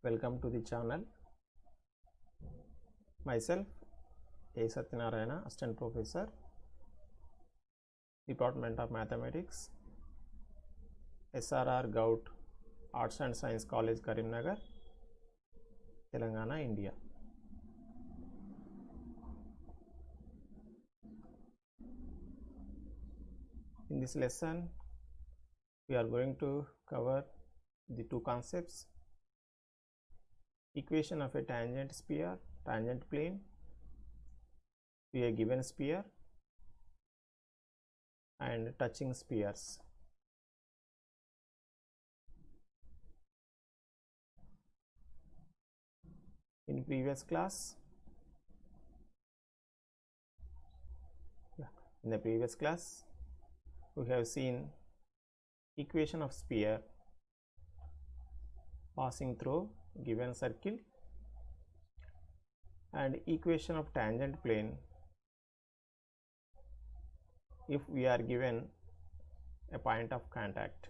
Welcome to the channel. Myself A. Satyanarayana, Assistant Professor, Department of Mathematics, SRR Gout Arts and Science College, Karimnagar, Telangana, India. In this lesson, we are going to cover the two concepts: equation of a tangent sphere, tangent plane to a given sphere, and touching spheres. In previous class, we have seen equation of sphere passing through given circle and equation of tangent plane if we are given a point of contact.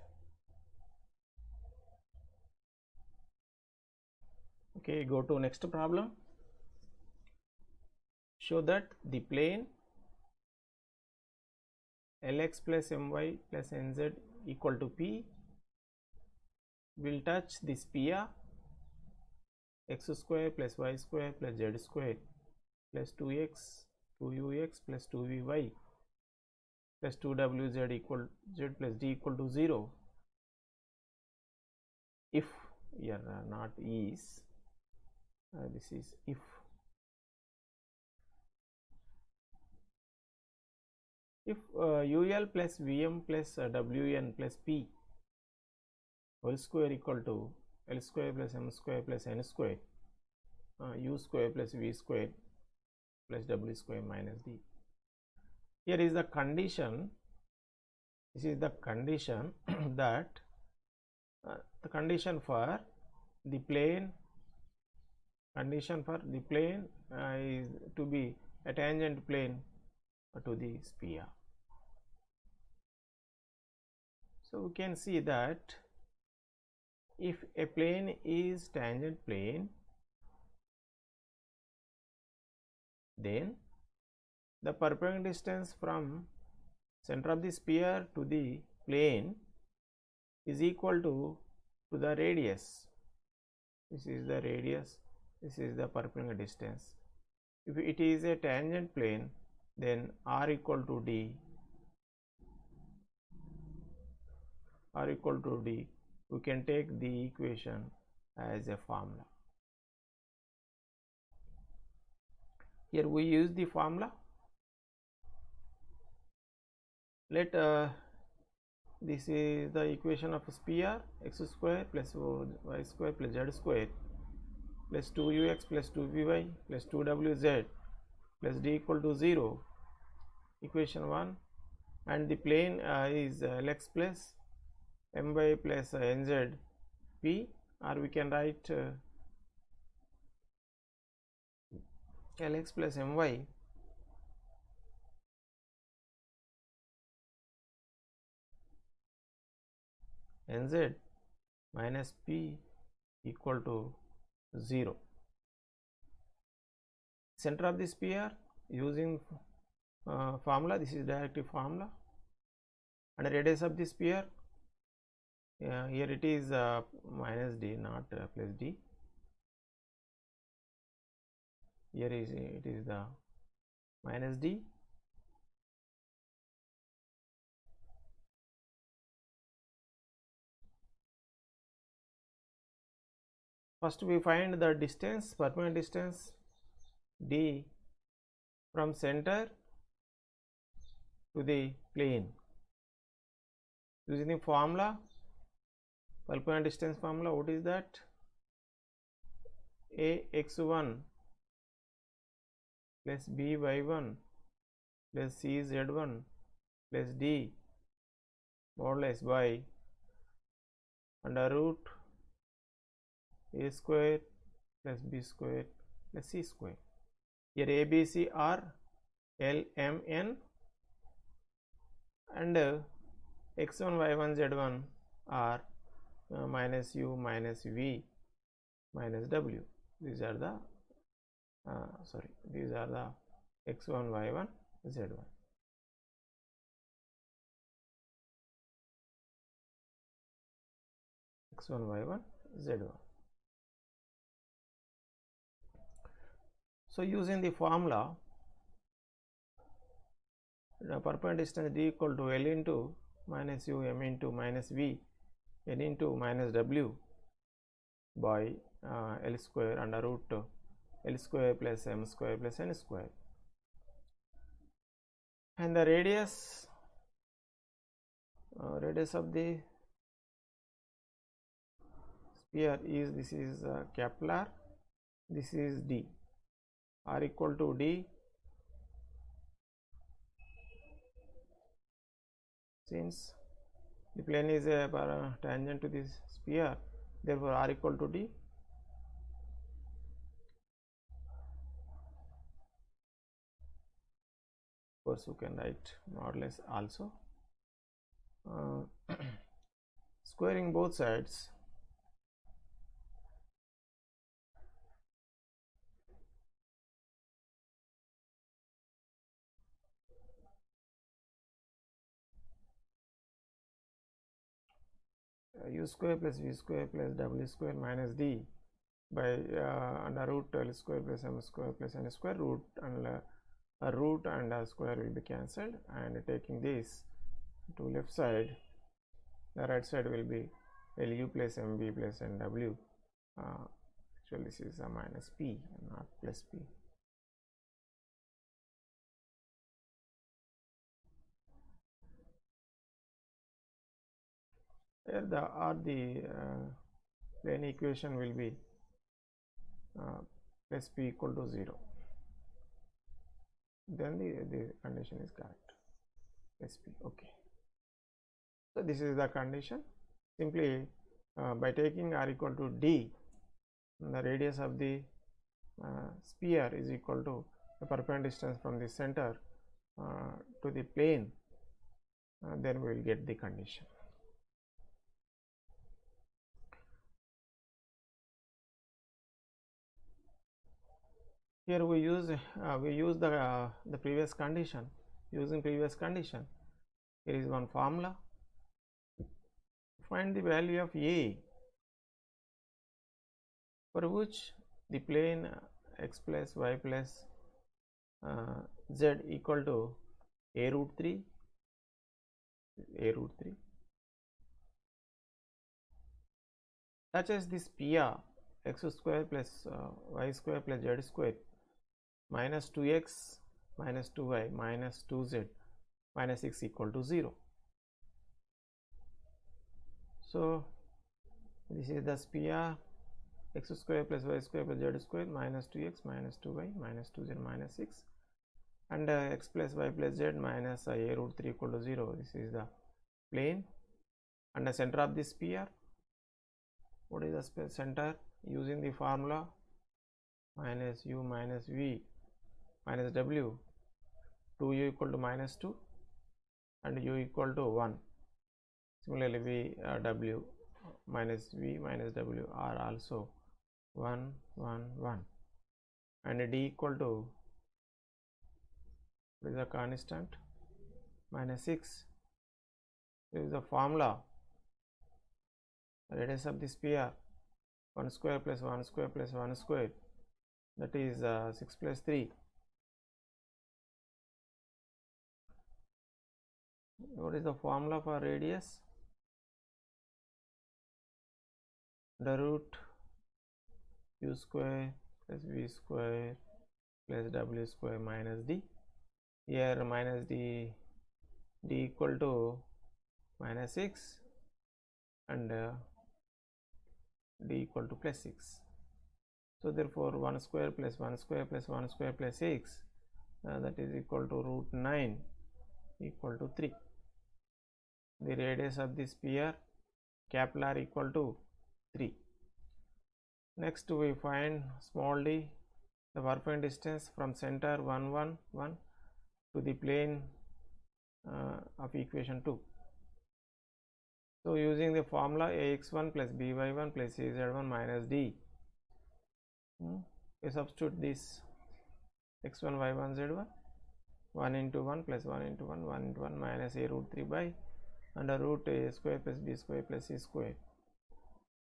Okay, go to next problem. Show that the plane Lx plus My plus Nz equal to P will touch the sphere x square plus y square plus z square plus 2x 2ux plus 2vy plus 2wz equal z plus d equal to 0 if here not is this is if ul plus vm plus wn plus p whole square equal to L square plus m square plus n square u square plus v square plus w square minus d. Here is the condition. This is the condition that the condition for the plane is to be a tangent plane to the sphere. So we can see that if a plane is tangent plane, then the perpendicular distance from center of the sphere to the plane is equal to the radius. This is the radius, this is the perpendicular distance. If it is a tangent plane, then r equal to d, we can take the equation as a formula. Here we use the formula. Let this is the equation of a sphere x square plus y square plus z square plus 2ux plus 2vy plus 2wz plus d equal to 0, equation 1, and the plane is Lx plus My plus Nz p, or we can write Lx plus My Nz minus p equal to 0. Center of the sphere using formula, this is directive formula, and radius of the sphere here it is minus d, not plus d. Here is it is the minus d. First we find the distance, perpendicular distance d from center to the plane using the formula, perpendicular distance formula. What is that? Ax1 plus by1 plus cz1 plus d more or less by under root a square plus b square plus c square. Here a, b, c are L, m, n, and x1, y1, z1 are minus u minus v minus w. These are the these are the x1, y1, z1. x1, y1, z1. So using the formula, the perpendicular distance d equal to L into minus u m into minus v n into minus w by L square under root L square plus m square plus n square. And the radius of the sphere is, this is capital R, this is d, r equal to d, since the plane is a tangent to this sphere, therefore r equal to d. Of course you can write more or less also. Squaring both sides, u square plus v square plus w square minus d by under root L square plus m square plus n square, root and a square will be cancelled, and taking this to left side, the right side will be Lu plus mv plus nw. Actually this is a minus p, not plus p. Here the plane equation will be plus p equal to 0. Then the condition is correct, plus p. Okay. So this is the condition. Simply by taking r equal to d, the radius of the sphere is equal to the perpendicular distance from the center to the plane, then we will get the condition. Here we use the previous condition. Using previous condition, here is one formula. Find the value of a for which the plane x plus y plus z equal to a root 3 such as this PR x square plus y square plus z square minus 2x minus 2y minus 2z minus 6 equal to 0. So this is the sphere x square plus y square plus z square minus 2x minus 2y minus 2z minus 6, and x plus y plus z minus a root 3 equal to 0. This is the plane and the center of the sphere. What is the center? Using the formula minus u minus v minus w, 2u equal to minus 2 and u equal to 1. Similarly, v w minus v minus w are also 1 1 1, and d equal to, what is the constant? Minus 6. This is the formula. Radius of the sphere 1 square plus 1 square plus 1 square, that is 6 plus 3. What is the formula for radius? The root u square plus v square plus w square minus d. Here minus d equal to minus 6 and d equal to plus 6. So therefore 1 square plus 1 square plus 1 square plus 6, that is equal to root 9 equal to 3. The radius of the sphere capital R equal to 3. Next we find small d, the perpendicular distance from center 1 1 1 to the plane of equation 2. So using the formula ax1 plus by1 plus az1 minus d We substitute this x1 y1 z1, 1 into 1 plus 1 into 1, 1 into 1 minus a root 3 by under root a square plus b square plus c square.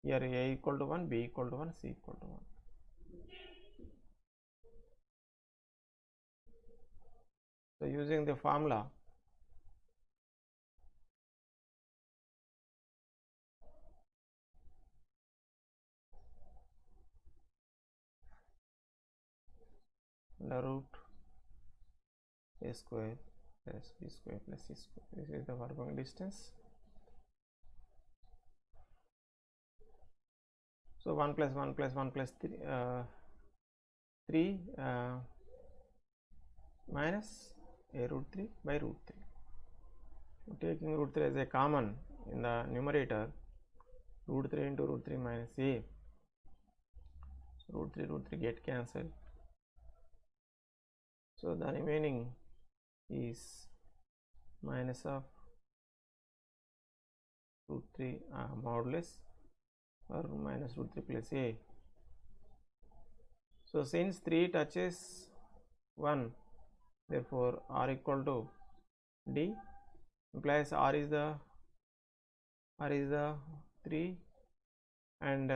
Here a equal to 1, b equal to 1, c equal to 1. So using the formula, the root a square plus b square plus c square. This is the working distance. So 1 plus 1 plus 1 plus 3 minus a root 3 by root 3. Taking root 3 as a common in the numerator, root 3 into root 3 minus a. So root 3 get cancelled. So the remaining is minus of root 3 modulus or minus root 3 plus a. So since 3 touches 1, therefore r equal to d, implies r is the 3, and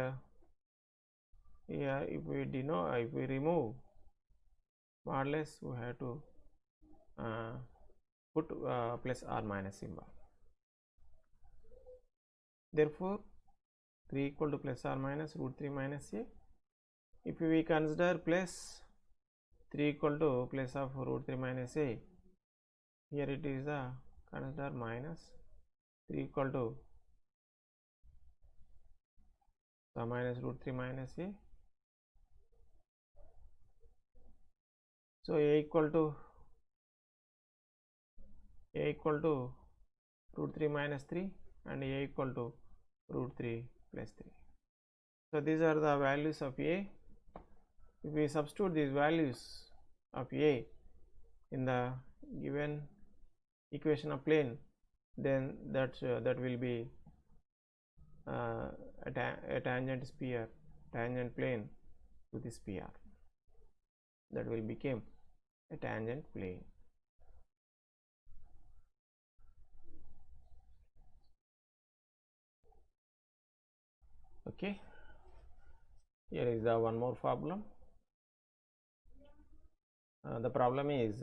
here if we remove modulus, we have to put plus r minus symbol. Therefore 3 equal to plus or minus root 3 minus a. If we consider plus 3 equal to plus of root 3 minus a, here it is consider minus 3 equal to minus root 3 minus a. So a equal to root 3 minus 3 and a equal to root 3 plus 3. So these are the values of a. If we substitute these values of a in the given equation of plane, then that will be a tangent sphere, tangent plane to the sphere. That will become a tangent plane. Okay, here is the one more problem. The problem is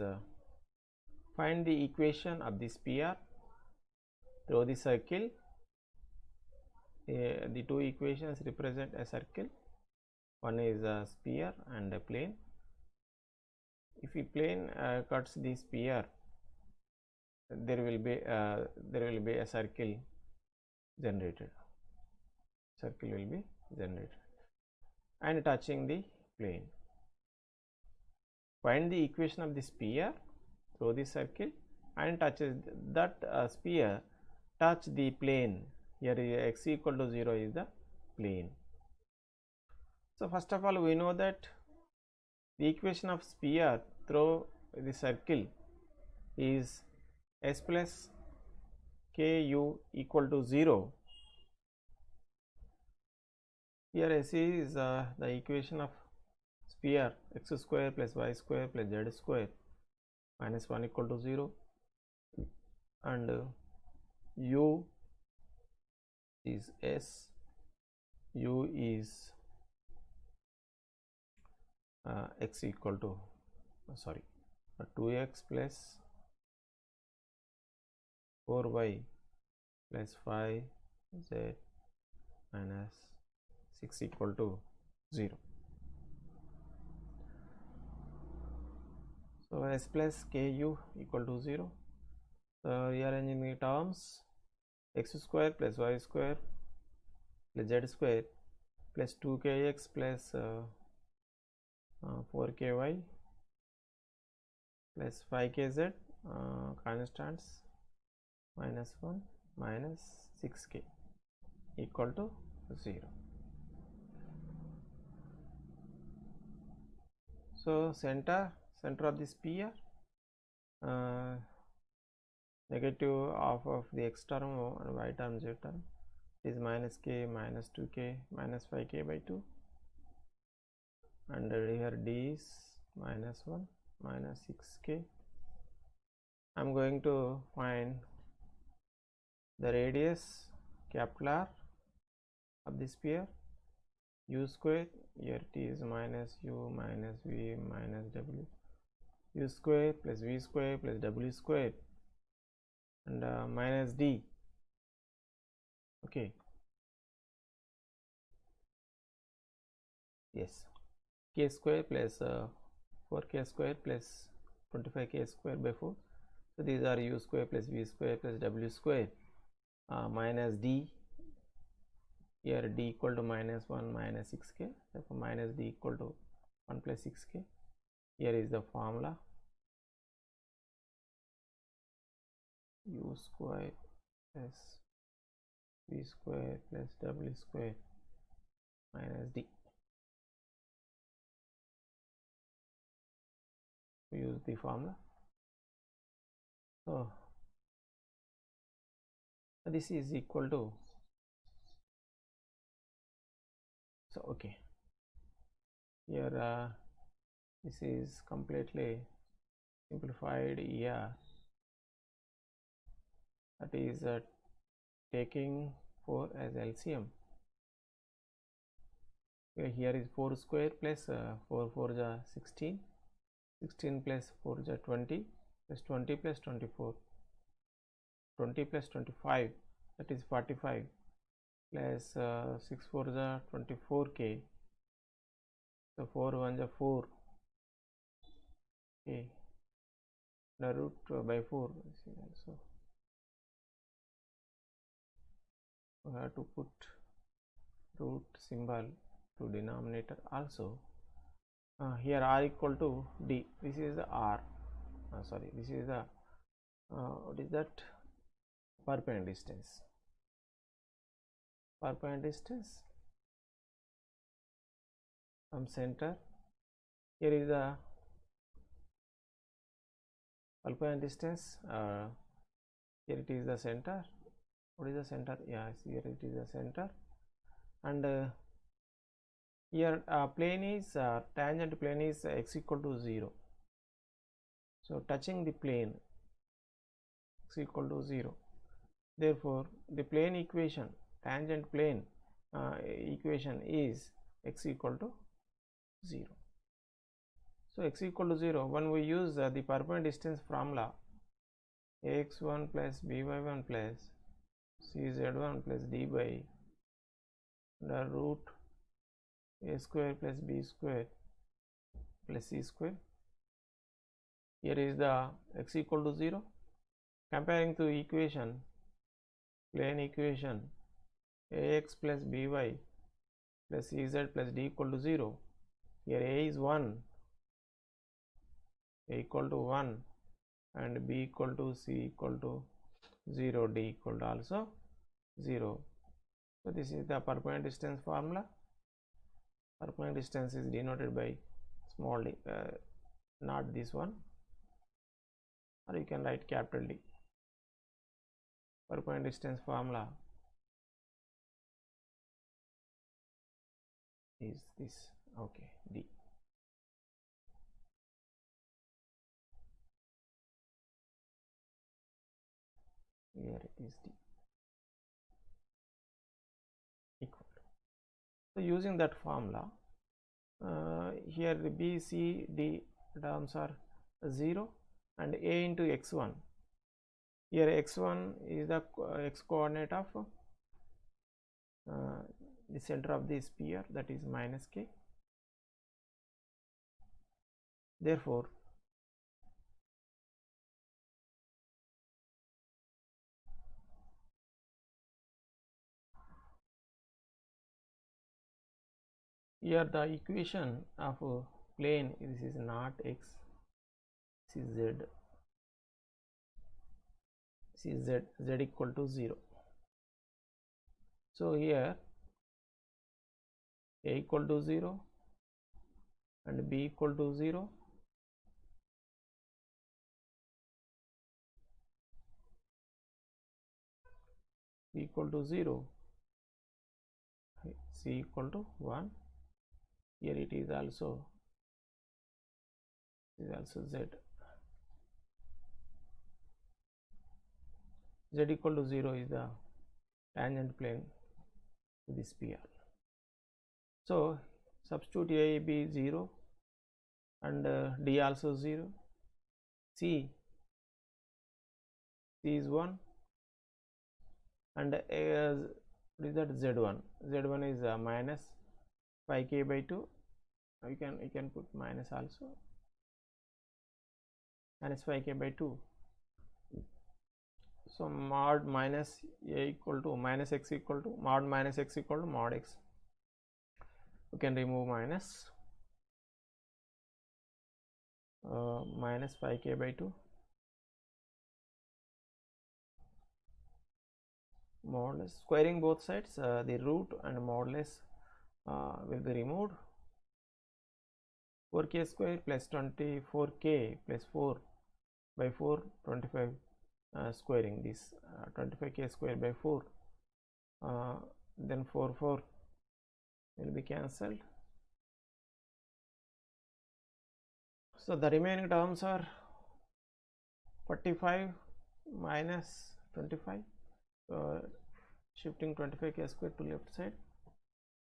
find the equation of the sphere through the circle. The two equations represent a circle. One is a sphere and a plane. If a plane cuts the sphere, there will be a circle generated. Circle will be generated and touching the plane. Find the equation of the sphere through the circle and touches that sphere touch the plane. Here x equal to 0 is the plane. So first of all, we know that the equation of sphere through the circle is s plus ku equal to 0. Here s is the equation of sphere x square plus y square plus z square minus 1 equal to 0, and u is s, u is x equal to 2x plus 4y plus 5z minus 6 equal to 0. So s plus ku equal to 0. So rearranging the terms, x square plus y square plus z square plus 2kx plus 4ky plus 5kz constants minus 1 minus 6k equal to 0. So center of the sphere, negative half of the x term and y term, z term is minus k minus 2k minus 5k by 2. and here d is minus 1 minus 6k. I'm going to find the radius capital R of the sphere, u square, here it is minus u minus v minus w, u square plus v square plus w square, and minus d. Okay, yes, k square plus 4k square plus 25k square by 4. So these are u square plus v square plus w square, minus d, here d equal to minus 1 minus 6k, therefore minus d equal to 1 plus 6k. Here is the formula, u square plus v square plus w square minus d. We use the formula. So this is equal to, so okay, here this is completely simplified here, that is taking 4 as LCM. Here is 4 square plus 4 4 is 16, 16 plus 4 is 20, plus 20 plus 24, 20 plus 25, that is 45, plus 6 4 is 24k, so 4 1 is 4, okay, the root by 4. So we have to put root symbol to denominator also. Here r equal to d, this is the r, sorry, this is the what is that, perpendicular distance, perpendicular distance from center. Here is the perpendicular distance, here it is the center. What is the center? Yes, here it is the center, and here plane is tangent plane is x equal to 0. So touching the plane x equal to 0. Therefore, the plane equation, tangent plane equation is x equal to 0. So x equal to 0, when we use the perpendicular distance formula, ax1 plus by1 plus cz1 plus d by the root a square plus b square plus c square. Here is the x equal to 0. Comparing to equation, plane equation, ax plus by plus cz plus d equal to 0. Here a is 1, a equal to 1, and b equal to c equal to 0, d equal to also 0. So this is the perpendicular distance formula. Perpendicular distance is denoted by small d, not this one, or you can write capital D. Perpendicular distance formula is this, okay, d. Here it is d equal to. So using that formula, here the b, c, d terms are 0 and a into x1. Here x1 is the x coordinate of the center of the sphere, that is minus k. Therefore, here the equation of plane, this is not x, this is z, this is z, z equal to 0. So here a equal to 0 and b equal to 0, b equal to 0, c equal to 1, here it is also z. Z equal to 0 is the tangent plane to this PR. So substitute A, B 0 and D also 0, C is 1 and what is that Z1 is minus 5k by 2. You can put minus also, minus 5k by 2. So mod minus a equal to minus x equal to mod minus x equal to mod x. You can remove minus minus 5k by 2 modulus, squaring both sides, the root and modulus will be removed. 4k square plus 24k plus 4 by 4, 25 squaring this 25k square by 4, then 4 will be cancelled. So the remaining terms are 45 minus 25, shifting 25k square to left side,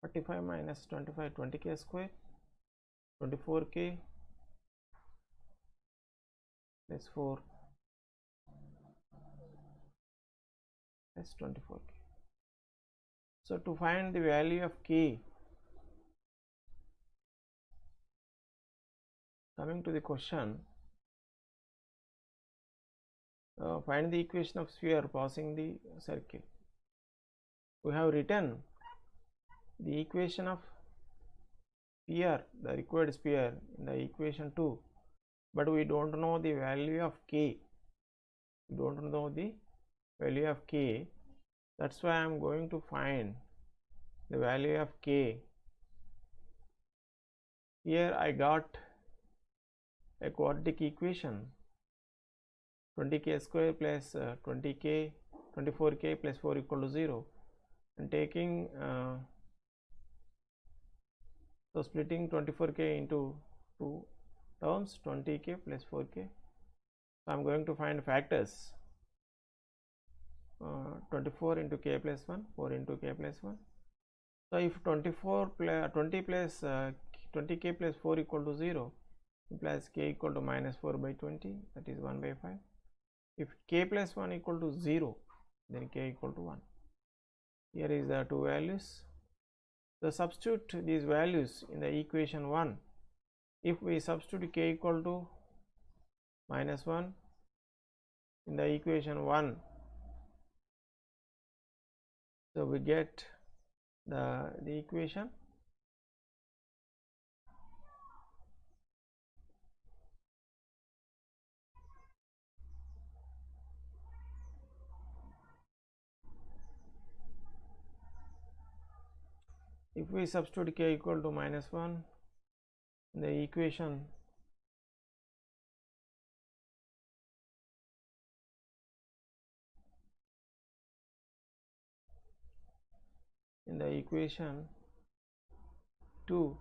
45 minus 25, 20k square, 24k plus 4 plus 24k. So to find the value of k, coming to the question, find the equation of sphere passing the circle. We have written the equation of sphere, the required sphere, in the equation 2, but we don't know the value of k. We don't know the value of k. That's why I am going to find the value of k. Here I got a quadratic equation, 20k square plus 20k 24k plus 4 equal to 0, and taking so splitting 24k into 2 terms, 20k plus 4k. So I am going to find factors, 24 into k plus 1, 4 into k plus 1. So if 20 plus 20k plus 4 equal to 0, implies k equal to minus 4 by 20, that is 1 by 5. If k plus 1 equal to 0, then k equal to 1. Here is the two values. So substitute these values in the equation 1. If we substitute k equal to minus 1 in the equation 1, so we get the equation if we substitute k equal to minus 1 in the equation, in the equation 2,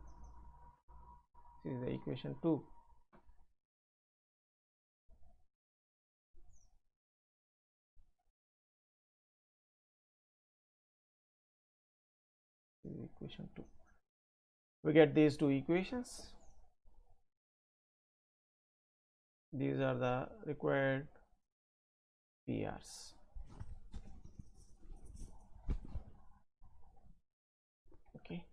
this is the equation 2. This is equation 2. We get these two equations. These are the required PRs. Okay.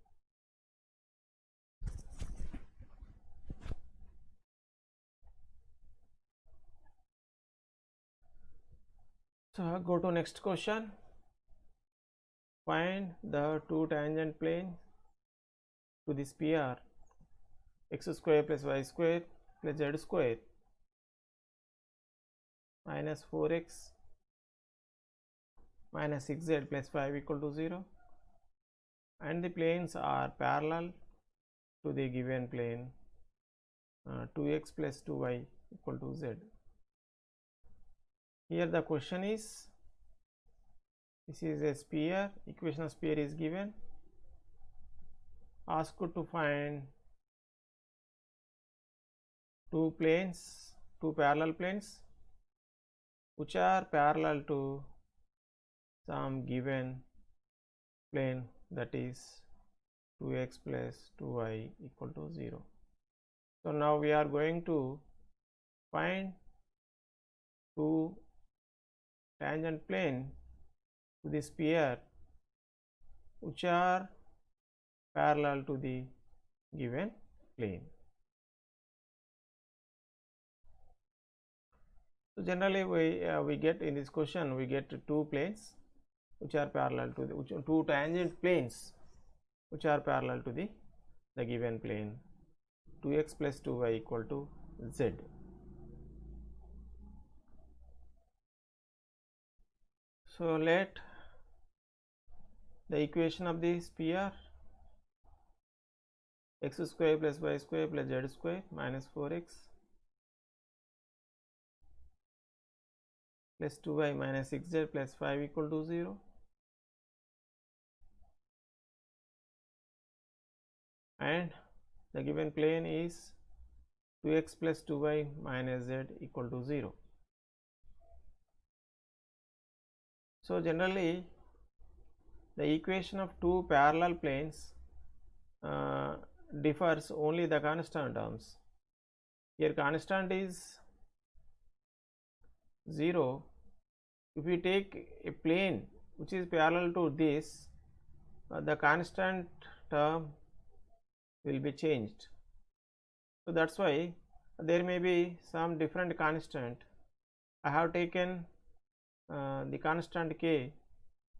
So go to next question. Find the two tangent plane to this PR, x square plus y square plus z square minus 4x minus 6z plus 5 equal to 0, and the planes are parallel to the given plane 2x plus 2y equal to z. Here the question is, this is a sphere, equation of sphere is given, asked to find two parallel planes which are parallel to some given plane, that is 2x plus 2y equal to 0. So now we are going to find two tangent plane to the sphere which are parallel to the given plane. So generally we get in this question, we get two planes which are parallel to the two tangent planes which are parallel to the given plane 2x plus 2y equal to z. So let the equation of the sphere x square plus y square plus z square minus 4x plus 2y minus 6z plus 5 equal to 0, and the given plane is 2x plus 2y minus z equal to 0. So generally the equation of two parallel planes differs only the constant terms. Here constant is 0. If we take a plane which is parallel to this, the constant term will be changed. So that's why there may be some different constant. I have taken the constant k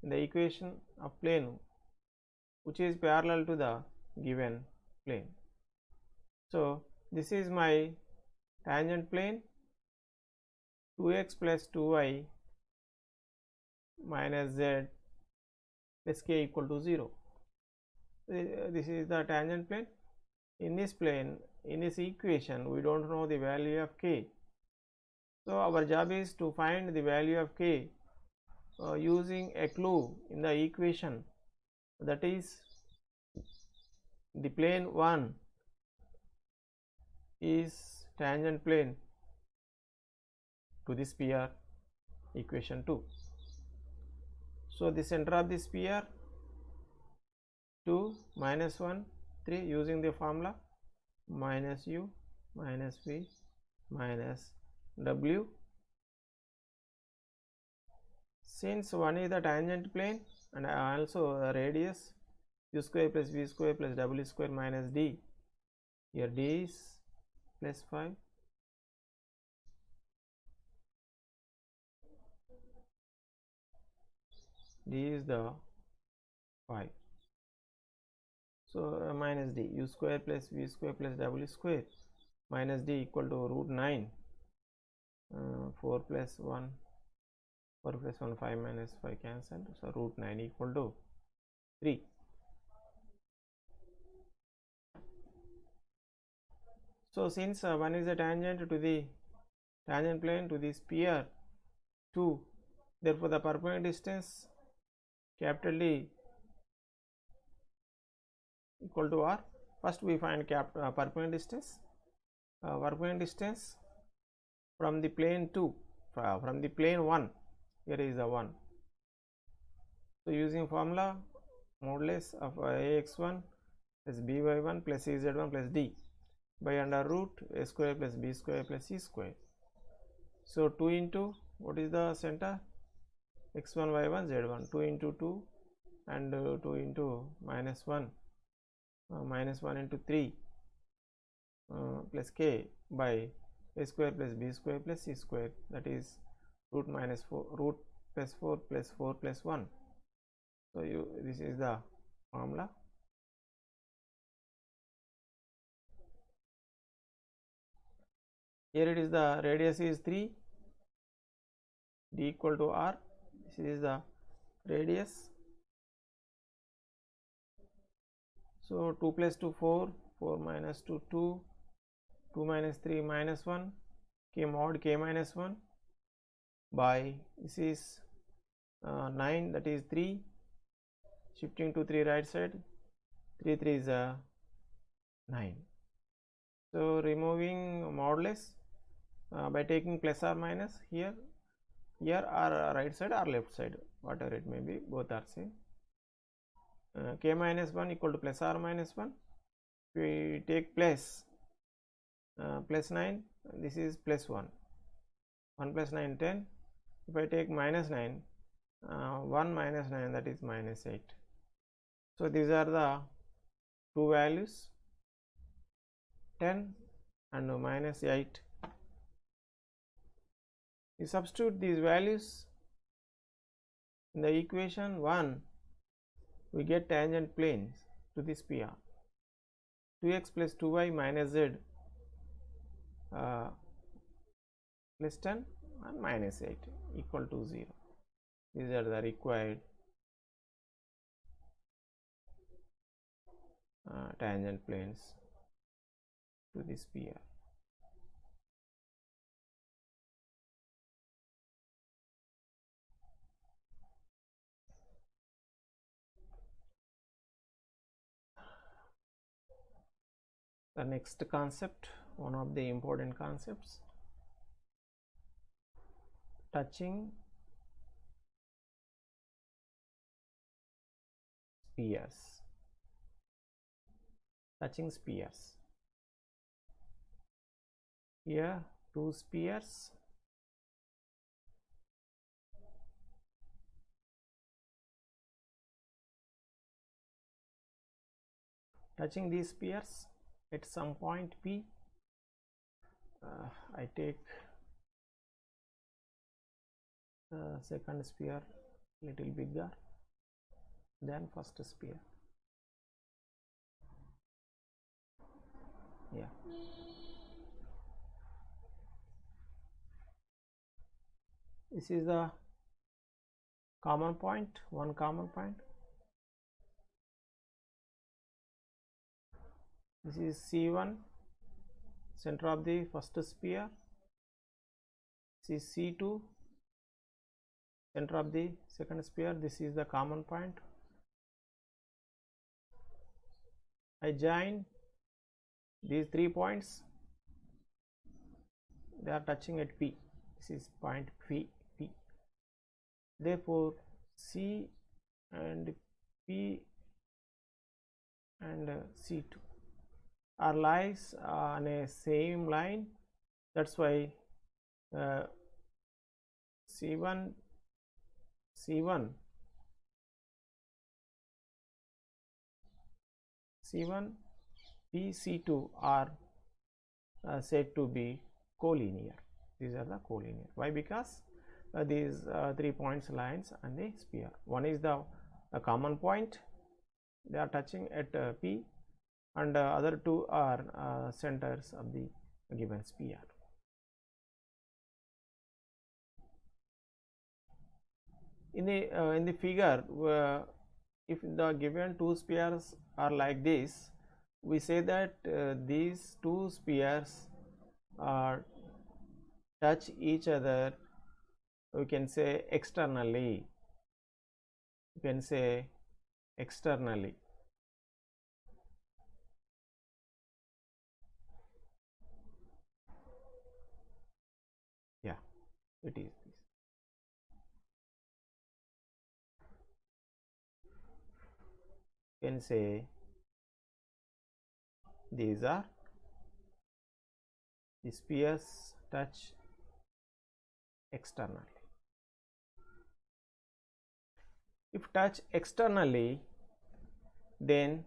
in the equation of plane which is parallel to the given plane. So this is my tangent plane 2x plus 2y minus z plus k equal to 0. This is the tangent plane. In this plane, in this equation, we don't know the value of k. So our job is to find the value of k using a clue in the equation, that is the plane 1 is tangent plane to the sphere equation 2. So the center of the sphere 2 minus 1 3 using the formula minus u minus v minus w. Since 1 is the tangent plane and also a radius, u square plus v square plus w square minus d, here d is plus 5, d is the 5. So minus d, u square plus v square plus w square minus d equal to root 9, 4 plus 1 5 minus 5 cancelled, so root 9 equal to 3. So since 1 is a tangent to the tangent plane to the sphere 2, therefore the perpendicular distance capital D equal to r. First we find perpendicular distance. Perpendicular distance from the plane 2, from the plane 1, here is a 1. So using formula modulus of ax1 plus by1 plus az1 plus d by under root a square plus b square plus c square. So 2 into what is the center, x1 y1 z1, 2 into 2 and 2 into minus 1 into 3 plus k by a square plus b square plus c square, that is root minus 4 root plus 4 plus 4 plus 1. So this is the formula. Here it is the radius is 3, d equal to r. This is the radius. So 2 plus 2 4, 4 minus 2 2, 2 minus 3 minus 1, k mod k minus 1 by this is 9, that is 3, shifting to 3 right side, 3 3 is 9. So removing modulus by taking plus or minus here or right side or left side, whatever it may be, both are same. K minus 1 equal to plus or minus 1. If we take plus 9, this is plus 1. 1 plus 9, 10. If I take minus 9, 1 minus 9, that is minus 8. So these are the two values, 10 and minus 8. You substitute these values in the equation 1, we get tangent planes to this PR. 2x plus 2y minus z plus 10 and minus 8 equal to 0. These are the required tangent planes to this PR. The next concept, one of the important concepts, touching spheres. Touching spheres. Here two spheres. Touching these spheres at some point P. I take the second sphere little bigger than first sphere. Yeah. This is the common point, one common point. This is C1, center of the first sphere. This is C2, center of the second sphere. This is the common point. I join these 3 points. They are touching at P. This is point P. Therefore, C and P and C2 are lies on a same line. That's why C1 P C2 are said to be collinear. These are the collinear. Why? Because these 3 points lines on the sphere. One is the common point, they are touching at P, and other two are centers of the given sphere. In the figure, if the given two spheres are like this, we say that these two spheres touch each other, we can say externally. You can say externally. Yeah, it is this. You can say these are the spheres touch externally. If touch externally, then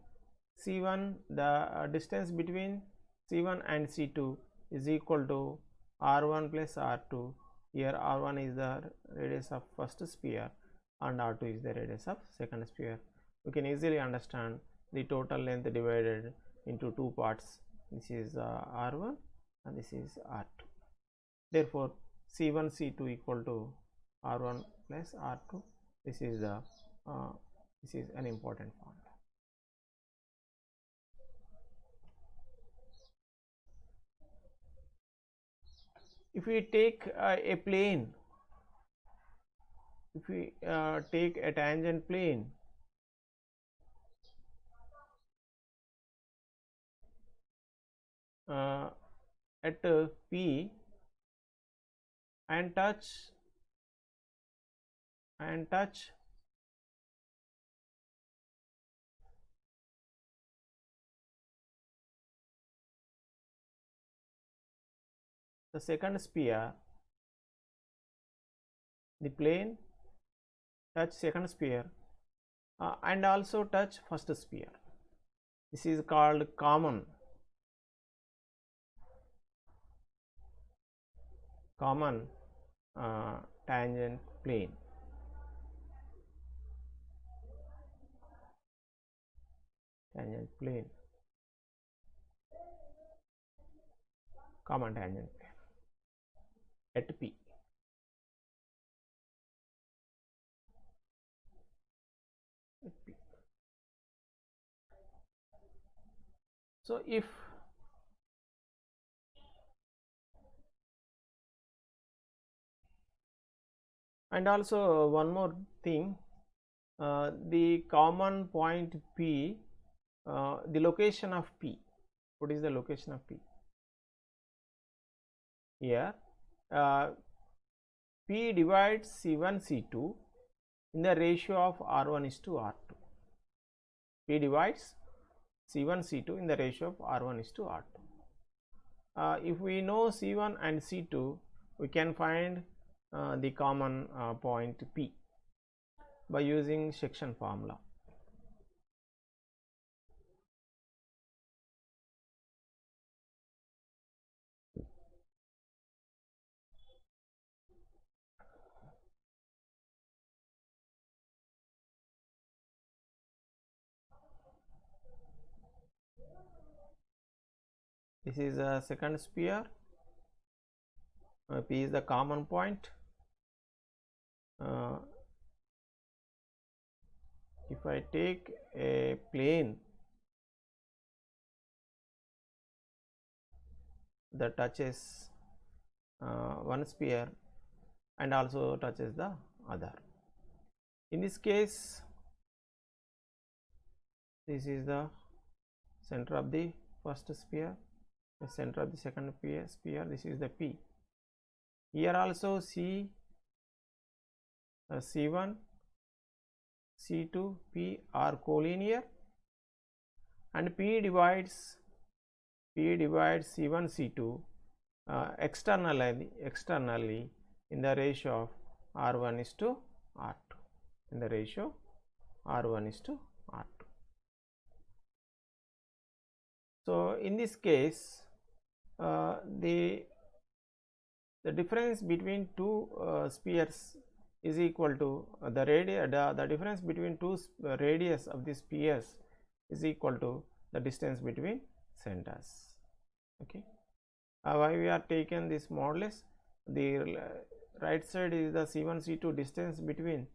C1, the distance between C1 and C2 is equal to R1 plus R2. Here R1 is the radius of first sphere and R2 is the radius of second sphere. You can easily understand the total length divided into two parts. This is R1 and this is R2. Therefore, C1 C2 equal to R1 plus R2. This is an important formula. If we take a plane, if we take a tangent plane at P and touch the second sphere, the plane touch second sphere and also touch first sphere. This is called common tangent plane. Common tangent plane at P. So if and also one more thing, the common point P, the location of P. What is the location of P? Here P divides C1 C2 in the ratio of R1 is to R2. P divides C1 C2 in the ratio of R1 is to R2. If we know C1 and C2, we can find the common point P by using section formula. This is a second sphere. P is the common point. If I take a plane that touches one sphere and also touches the other, in this case this is the center of the first sphere, the center of the second sphere, this is the P. Here also C, C1, C2, P are collinear, and P divides C1, C2 externally in the ratio of R1 is to R2. In the ratio R1 is to R2. So in this case, the difference between two spheres is equal to the difference between two radius of the spheres is equal to the distance between centers. Okay. Why we are taken this modulus? The right side is the C1 C2 distance between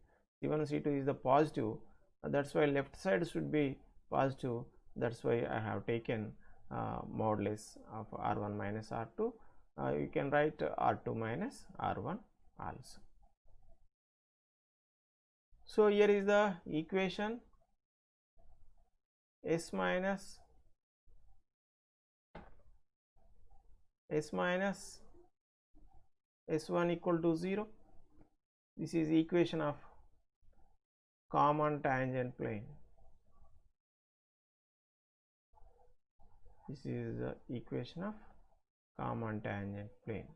C1 C2 is the positive. That's why left side should be positive. That's why I have taken modulus of R1 minus R2. You can write R2 minus R1 also. So here is the equation S minus S1 equal to 0. This is equation of common tangent plane. This is the equation of common tangent plane.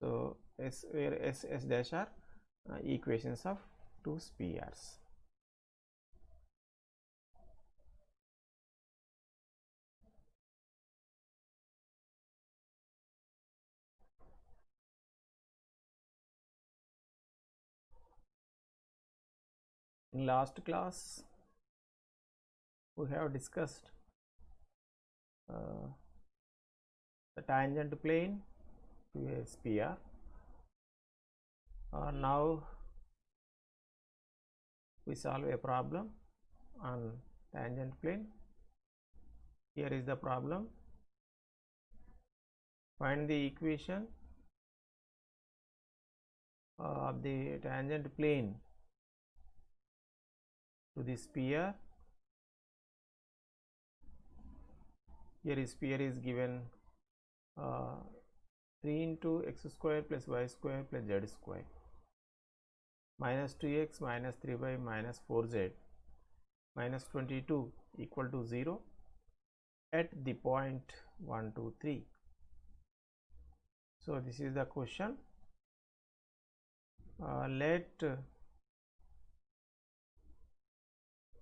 So S, where S dash are equations of two spheres. In last class we have discussed the tangent plane to a sphere. Now we solve a problem on tangent plane. Here is the problem. Find the equation of the tangent plane to the sphere here is sphere is given 3 into x square plus y square plus z square minus 2x minus 3y minus 4z minus 22 equal to 0 at the point 1, 2, 3. So this is the question. Let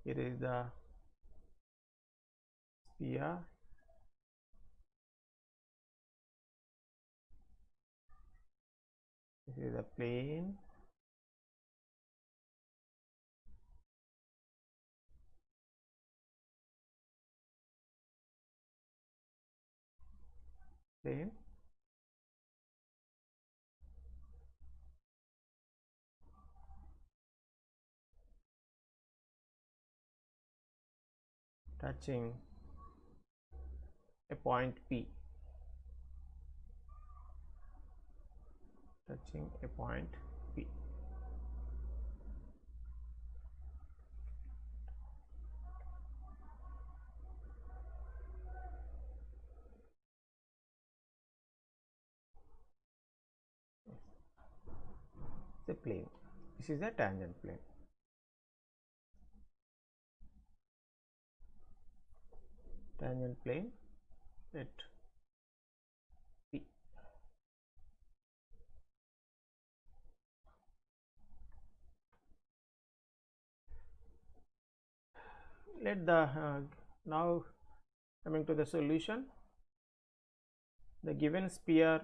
here is the sphere, this is the plane, touching a point P, touching a point P. It's a plane. This is a tangent plane. Tangent plane at P. Let the now coming to the solution. The given sphere,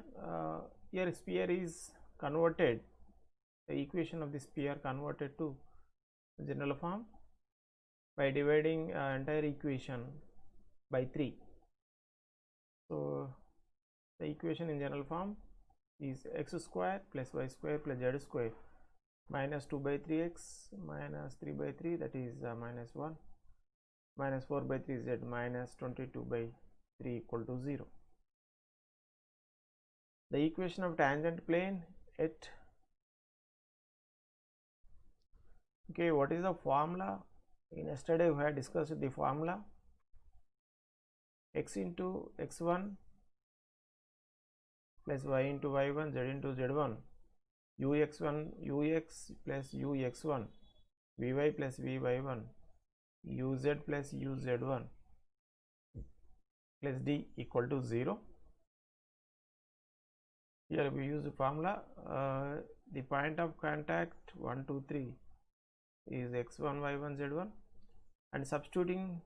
here sphere is converted, the equation of the sphere converted to general form by dividing entire equation by 3. So the equation in general form is x square plus y square plus z square minus 2 by 3x minus 3 by 3, that is minus 1, minus 4 by 3z minus 22 by 3 equal to 0. The equation of tangent plane at, okay, what is the formula? In yesterday we had discussed the formula. X into x1 plus y into y1 z into z1 ux1 ux plus ux1 vy plus vy1 uz plus uz1 plus d equal to 0. Here we use the formula. The point of contact 1, 2, 3 is x1 y1 z1, and substituting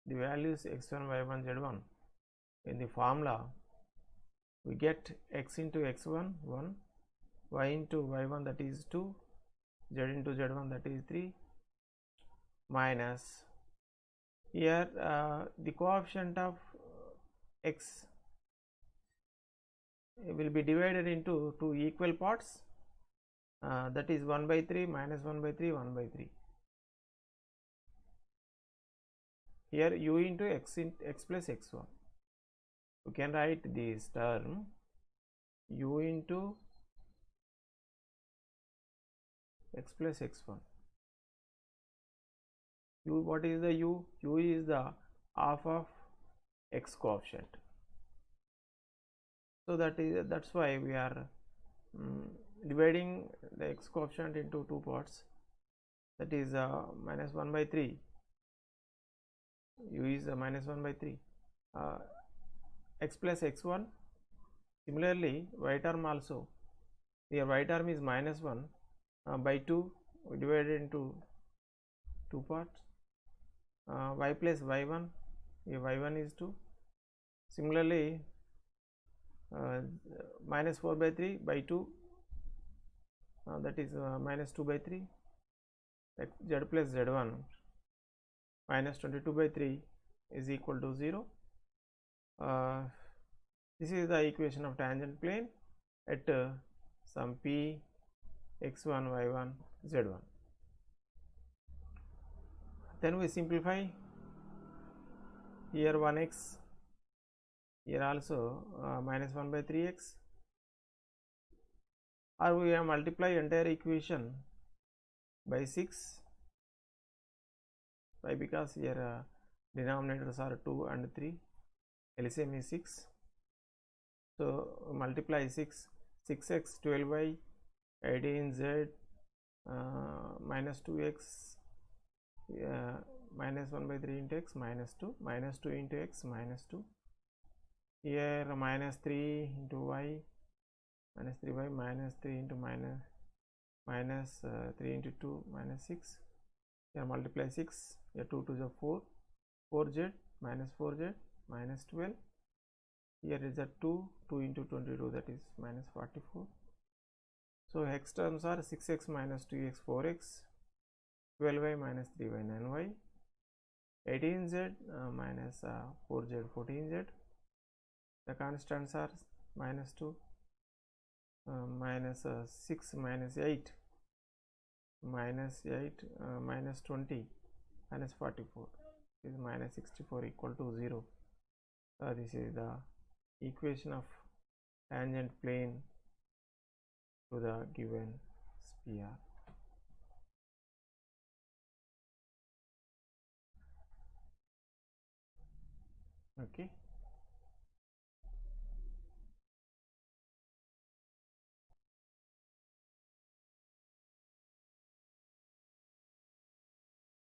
the values x1 y1 z1 in the formula, we get x into x1 1, y into y1 that is 2, z into z1 that is 3, minus here the coefficient of x will be divided into two equal parts, that is 1 by 3 minus 1 by 3 1 by 3. Here u into x plus x1, you can write this term u into x plus x1. U, what is the u? U is the half of x coefficient. So that's why we are dividing the x coefficient into two parts, that is minus 1 by 3, u is minus 1 by 3, x plus x1. Similarly y term also, here y term is minus 1 by 2, we divided into two parts, y plus y1, here y1 is 2. Similarly minus 4 by 3 by 2, that is minus 2 by 3, z plus z1 minus 22 by 3 is equal to 0. This is the equation of tangent plane at some p x1 y1 z1. Then we simplify, here 1x, here also minus 1 by 3x, or we have multiply entire equation by 6. Why? Because here denominators are 2 and 3, LCM is 6. So multiply 6x 12y 18z minus 2x minus 1 by 3 into x minus 2 into x minus 2. Here minus 3 into y minus 3y minus 3 into minus 3 into 2 minus 6. Here multiply 6, here 2 to the 4, 4z minus 4z minus 12. Here is a 2 into 22, that is minus 44. So x terms are 6x minus 2x 4x, 12y minus 3y 9y, 18z minus 4z 14z. The constants are minus 2, minus 6 minus 8, minus 8 minus 20 minus 44 is minus 64 equal to 0. This is the equation of tangent plane to the given sphere. Okay.